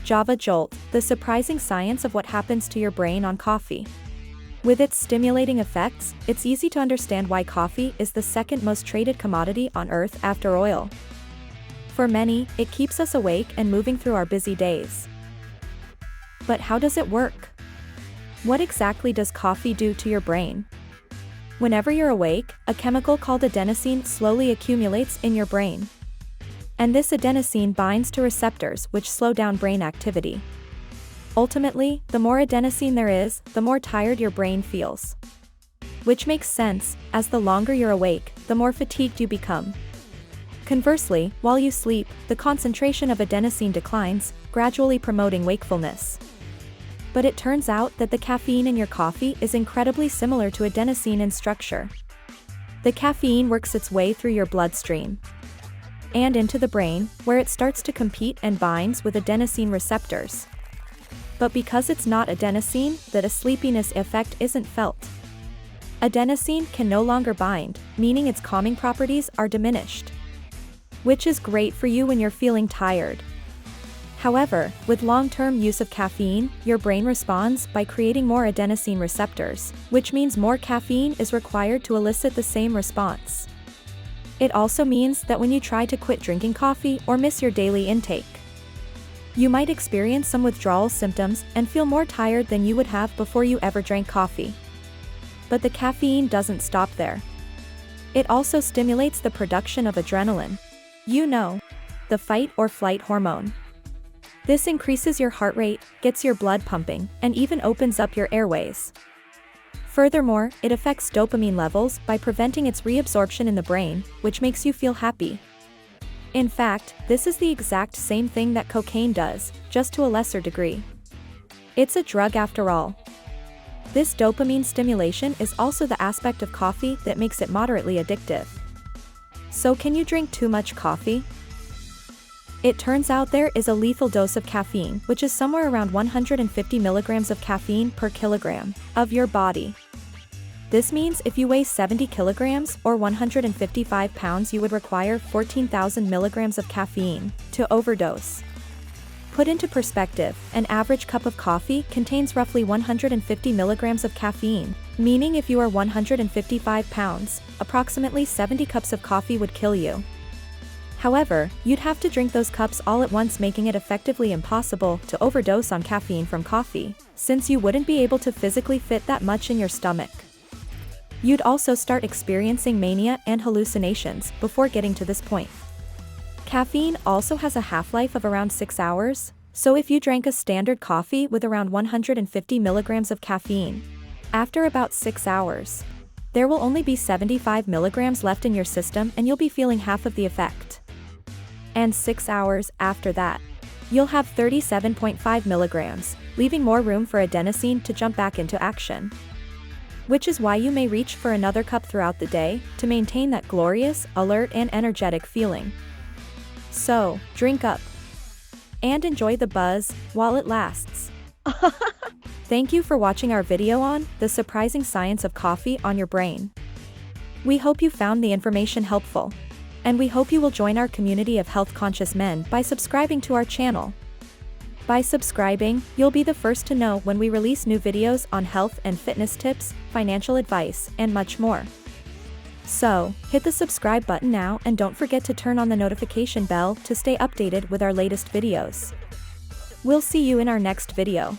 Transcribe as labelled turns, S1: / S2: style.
S1: Java Jolt, the surprising science of what happens to your brain on coffee. With its stimulating effects, it's easy to understand why coffee is the second most traded commodity on Earth after oil. For many, it keeps us awake and moving through our busy days. But how does it work? What exactly does coffee do to your brain? Whenever you're awake, a chemical called adenosine slowly accumulates in your brain. And this adenosine binds to receptors which slow down brain activity. Ultimately, the more adenosine there is, the more tired your brain feels. Which makes sense, as the longer you're awake, the more fatigued you become. Conversely, while you sleep, the concentration of adenosine declines, gradually promoting wakefulness. But it turns out that the caffeine in your coffee is incredibly similar to adenosine in structure. The caffeine works its way through your bloodstream and into the brain, where it starts to compete and binds with adenosine receptors. But because it's not adenosine, that a sleepiness effect isn't felt. Adenosine can no longer bind, meaning its calming properties are diminished. Which is great for you when you're feeling tired. However, with long-term use of caffeine, your brain responds by creating more adenosine receptors, which means more caffeine is required to elicit the same response. It also means that when you try to quit drinking coffee or miss your daily intake, you might experience some withdrawal symptoms and feel more tired than you would have before you ever drank coffee. But the caffeine doesn't stop there. It also stimulates the production of adrenaline. You know, the fight or flight hormone. This increases your heart rate, gets your blood pumping, and even opens up your airways. Furthermore, it affects dopamine levels by preventing its reabsorption in the brain, which makes you feel happy. In fact, this is the exact same thing that cocaine does, just to a lesser degree. It's a drug after all. This dopamine stimulation is also the aspect of coffee that makes it moderately addictive. So can you drink too much coffee? It turns out there is a lethal dose of caffeine, which is somewhere around 150 milligrams of caffeine per kilogram of your body. This means if you weigh 70 kilograms or 155 pounds, you would require 14,000 milligrams of caffeine to overdose. Put into perspective, an average cup of coffee contains roughly 150 milligrams of caffeine, meaning if you are 155 pounds, approximately 70 cups of coffee would kill you. However, you'd have to drink those cups all at once, making it effectively impossible to overdose on caffeine from coffee, since you wouldn't be able to physically fit that much in your stomach. You'd also start experiencing mania and hallucinations before getting to this point. Caffeine also has a half-life of around 6 hours, so if you drank a standard coffee with around 150 milligrams of caffeine, after about 6 hours, there will only be 75 milligrams left in your system and you'll be feeling half of the effect. And 6 hours after that, you'll have 37.5 milligrams, leaving more room for adenosine to jump back into action. Which is why you may reach for another cup throughout the day to maintain that glorious, alert and energetic feeling. So, drink up. And enjoy the buzz while it lasts. Thank you for watching our video on the surprising science of coffee on your brain. We hope you found the information helpful. And we hope you will join our community of health-conscious men by subscribing to our channel. By subscribing, you'll be the first to know when we release new videos on health and fitness tips, financial advice, and much more. So, hit the subscribe button now and don't forget to turn on the notification bell to stay updated with our latest videos. We'll see you in our next video.